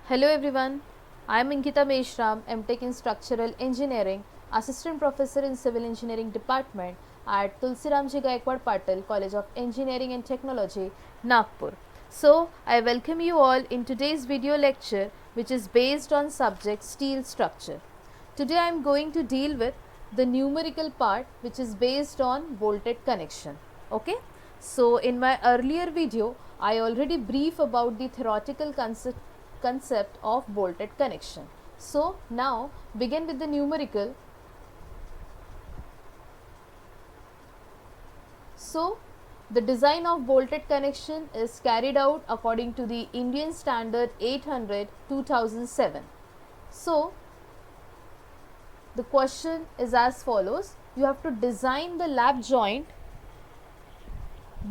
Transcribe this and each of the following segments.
Hello everyone, I am Ankita Meshram, MTech in Structural Engineering, Assistant Professor in Civil Engineering Department at Tulsiramji Gaikwad Patil College of Engineering and Technology, Nagpur. So, I welcome you all in today's video lecture which is based on subject steel structure. Today I am going to deal with the numerical part which is based on bolted connection. Okay. So, in my earlier video, I already brief about the theoretical concept of bolted connection. So, now begin with the numerical. So, the design of bolted connection is carried out according to the Indian Standard 800/2007. So, the question is as follows. You have to design the lap joint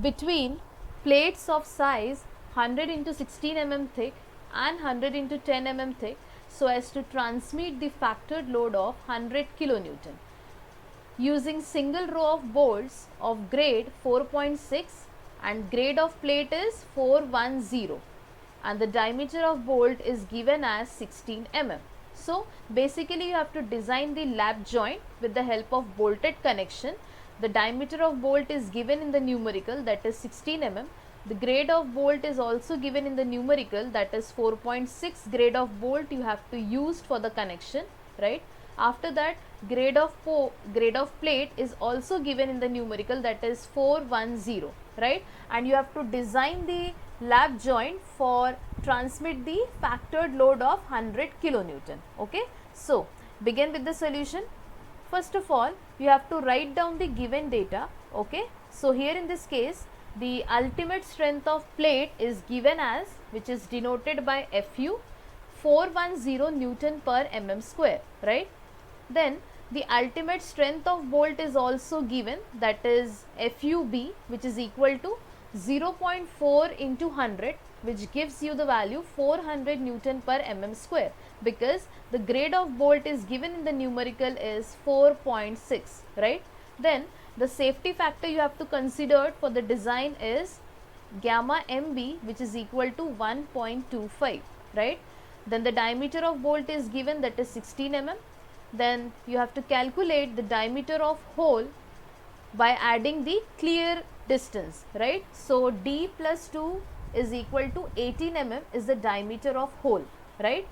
between plates of size 100 into 16 mm thick and 100 into 10 mm thick so as to transmit the factored load of 100 kilonewton. Using single row of bolts of grade 4.6 and grade of plate is 410 and the diameter of bolt is given as 16 mm. So, basically you have to design the lap joint with the help of bolted connection. The diameter of bolt is given in the numerical, that is 16 mm. The grade of bolt is also given in the numerical, that is 4.6 grade of bolt you have to use for the connection, right. After that, grade of plate is also given in the numerical, that is 410, right. And you have to design the lap joint for transmit the factored load of 100 kilonewton. Okay. So, begin with the solution. First of all, you have to write down the given data. Okay. So, here in this case, the ultimate strength of plate is given as, which is denoted by Fu, 410 Newton per mm square, right. Then the ultimate strength of bolt is also given, that is FUB, which is equal to 0.4 into 100, which gives you the value 400 Newton per mm square, because the grade of bolt is given in the numerical is 4.6, right. Then the safety factor you have to consider for the design is gamma MB, which is equal to 1.25, right. Then the diameter of bolt is given, that is 16 mm. Then you have to calculate the diameter of hole by adding the clear distance, right. So, D plus 2 is equal to 18 mm is the diameter of hole, right.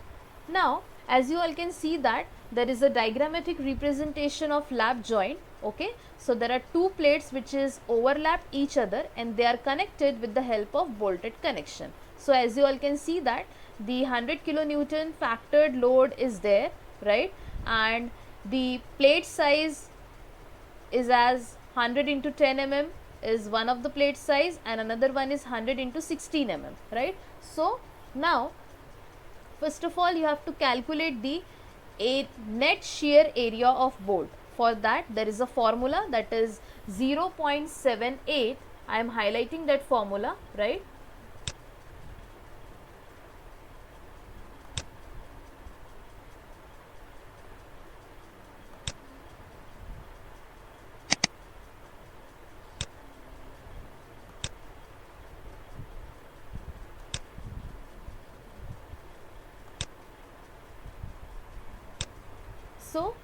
Now, as you all can see that there is a diagrammatic representation of lap joint. Okay. So, there are two plates which is overlap each other and they are connected with the help of bolted connection. So, as you all can see that the 100 kilonewton factored load is there, right, and the plate size is as 100 into 10 mm is one of the plate size and another one is 100 into 16 mm, right. So, now first of all you have to calculate the net shear area of bolt. For that there is a formula, that is 0.78. I am highlighting that formula, right. So,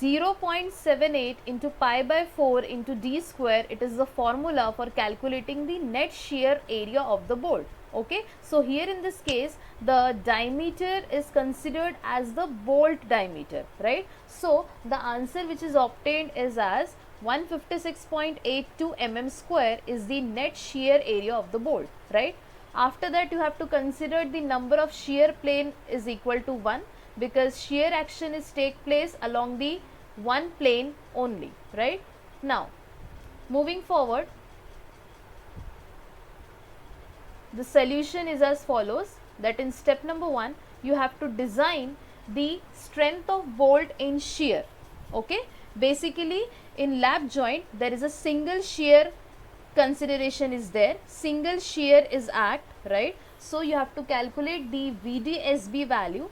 0.78 into pi by 4 into d square, it is the formula for calculating the net shear area of the bolt. Okay. So, here in this case the diameter is considered as the bolt diameter, right. So, the answer which is obtained is as 156.82 mm square is the net shear area of the bolt, right. After that you have to consider the number of shear plane is equal to 1, because shear action is take place along the one plane only, right. Now, moving forward, the solution is as follows, that in step number 1 you have to design the strength of bolt in shear. Okay. Basically in lap joint there is a single shear consideration is there, single shear is act, right. So, you have to calculate the VDSB value.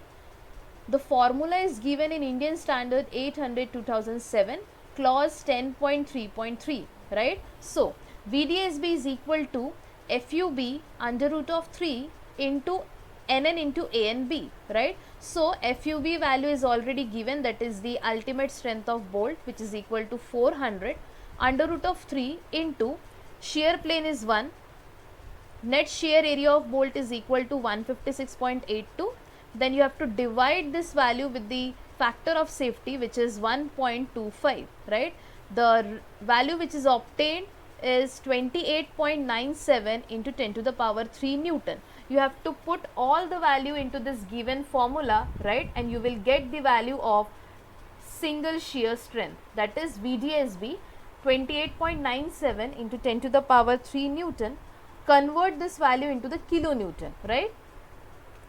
The formula is given in Indian Standard 800/2007, clause 10.3.3, right. So, VDSB is equal to FUB under root of 3 into Nn into A and B, right? So FUB value is already given, that is the ultimate strength of bolt, which is equal to 400 under root of 3 into shear plane is 1, net shear area of bolt is equal to 156.82. Then you have to divide this value with the factor of safety, which is 1.25, right? The value which is obtained is 28.97 into 10 to the power 3 Newton. You have to put all the value into this given formula, right? And you will get the value of single shear strength, that is VDSB 28.97 into 10 to the power 3 Newton. Convert this value into the kilonewton, right?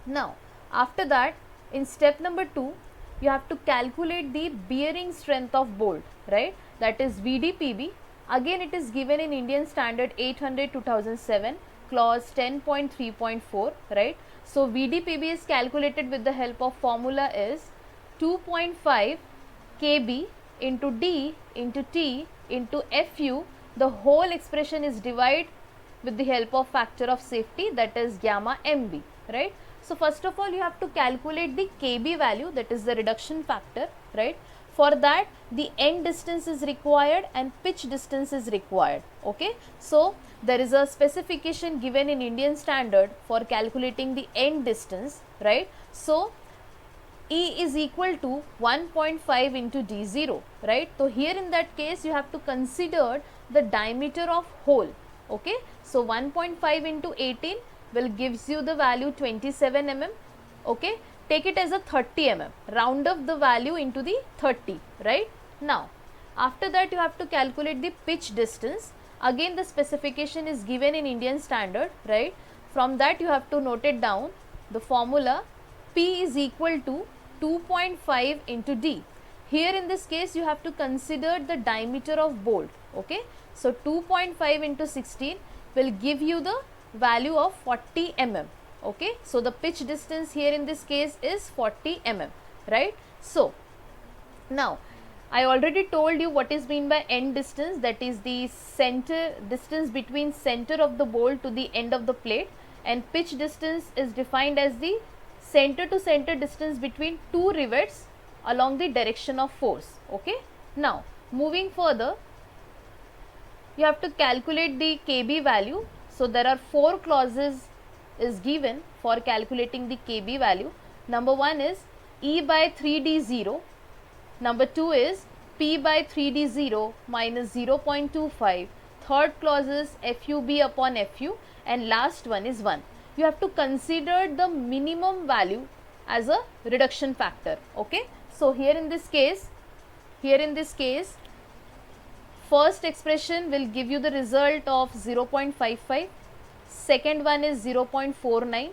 Now, after that, in step number 2, you have to calculate the bearing strength of bolt, right? That is VDPB. Again, it is given in Indian Standard 800 2007, clause 10.3.4, right? So, VDPB is calculated with the help of formula is 2.5 kb into d into t into fu. The whole expression is divided with the help of factor of safety, that is gamma mb, right? So first of all, you have to calculate the kb value, that is the reduction factor, right? For that, the end distance is required and pitch distance is required, okay? So there is a specification given in Indian Standard for calculating the end distance, right? So E is equal to 1.5 into d0, right? So here in that case, you have to consider the diameter of hole, okay? So 1.5 into 18 will gives you the value 27 mm, okay? Take it as a 30 mm, round up the value into the 30, right? Now, after that you have to calculate the pitch distance. Again, the specification is given in Indian Standard, right? From that you have to note it down, the formula P is equal to 2.5 into D. Here in this case, you have to consider the diameter of bolt, okay? So 2.5 into 16 will give you the value of 40 mm, okay? So the pitch distance here in this case is 40 mm, right? So now I already told you what is mean by end distance, that is the center distance between center of the bolt to the end of the plate, and pitch distance is defined as the center to center distance between two rivets along the direction of force, okay? Now moving further, you have to calculate the kb value. So there are 4 clauses is given for calculating the kb value. Number 1 is E by 3d0, number 2 is P by 3d0 minus 0.25, third clause is FUB upon FU, and last one is 1. You have to consider the minimum value as a reduction factor, okay? So here in this case, first expression will give you the result of 0.55, second one is 0.49,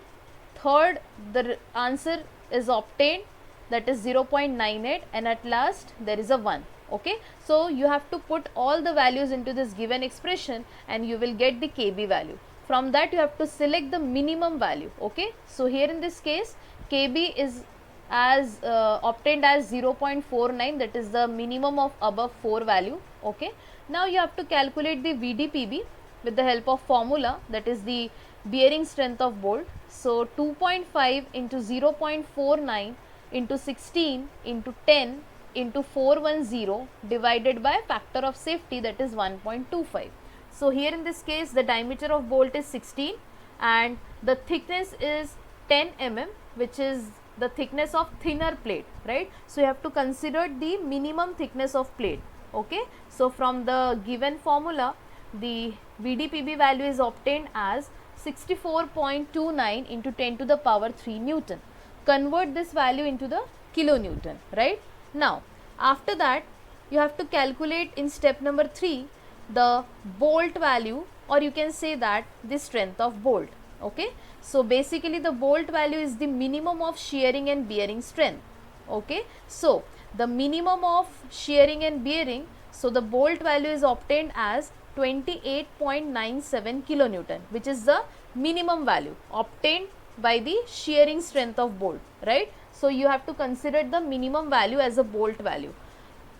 third the answer is obtained, that is 0.98, and at last there is a 1, okay? So you have to put all the values into this given expression and you will get the kb value. From that you have to select the minimum value, okay? So here in this case, kb is as obtained as 0.49, that is the minimum of above 4 value, okay? Now you have to calculate the VDPB with the help of formula, that is the bearing strength of bolt. So 2.5 into 0.49 into 16 into 10 into 410 divided by factor of safety, that is 1.25. So here in this case, the diameter of bolt is 16 and the thickness is 10 mm, which is the thickness of thinner plate, right? So you have to consider the minimum thickness of plate, okay? So from the given formula, the VDPB value is obtained as 64.29 into 10 to the power 3 Newton. Convert this value into the kilonewton, right? Now after that you have to calculate in step number 3 the bolt value, or you can say that the strength of bolt, okay? So basically the bolt value is the minimum of shearing and bearing strength, okay? So the minimum of shearing and bearing, so the bolt value is obtained as 28.97 kilonewton, which is the minimum value obtained by the shearing strength of bolt, right? So you have to consider the minimum value as a bolt value,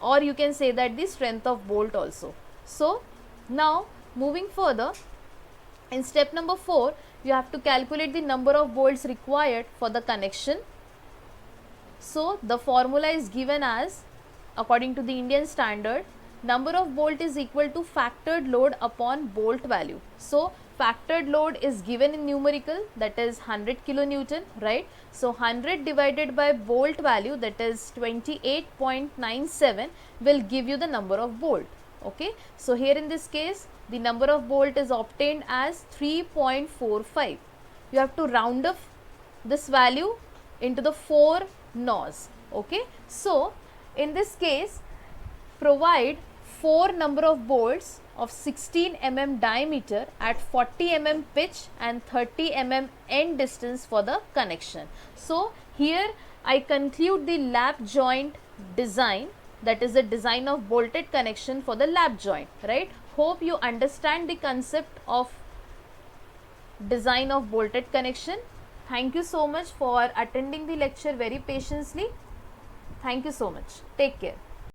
or you can say that the strength of bolt also. So now moving further, in step number 4, you have to calculate the number of bolts required for the connection. So the formula is given as, according to the Indian standard, number of bolt is equal to factored load upon bolt value. So factored load is given in numerical, that is 100 kilonewton, right? So 100 divided by bolt value, that is 28.97, will give you the number of bolt. Okay, so here in this case the number of bolt is obtained as 3.45. you have to round up this value into the 4 nose. Okay, so in this case provide 4 number of bolts of 16 mm diameter at 40 mm pitch and 30 mm end distance for the connection. So here I conclude the lap joint design, that is the design of bolted connection for the lap joint, right? Hope you understand the concept of design of bolted connection. Thank you so much for attending the lecture very patiently. Thank you so much. Take care.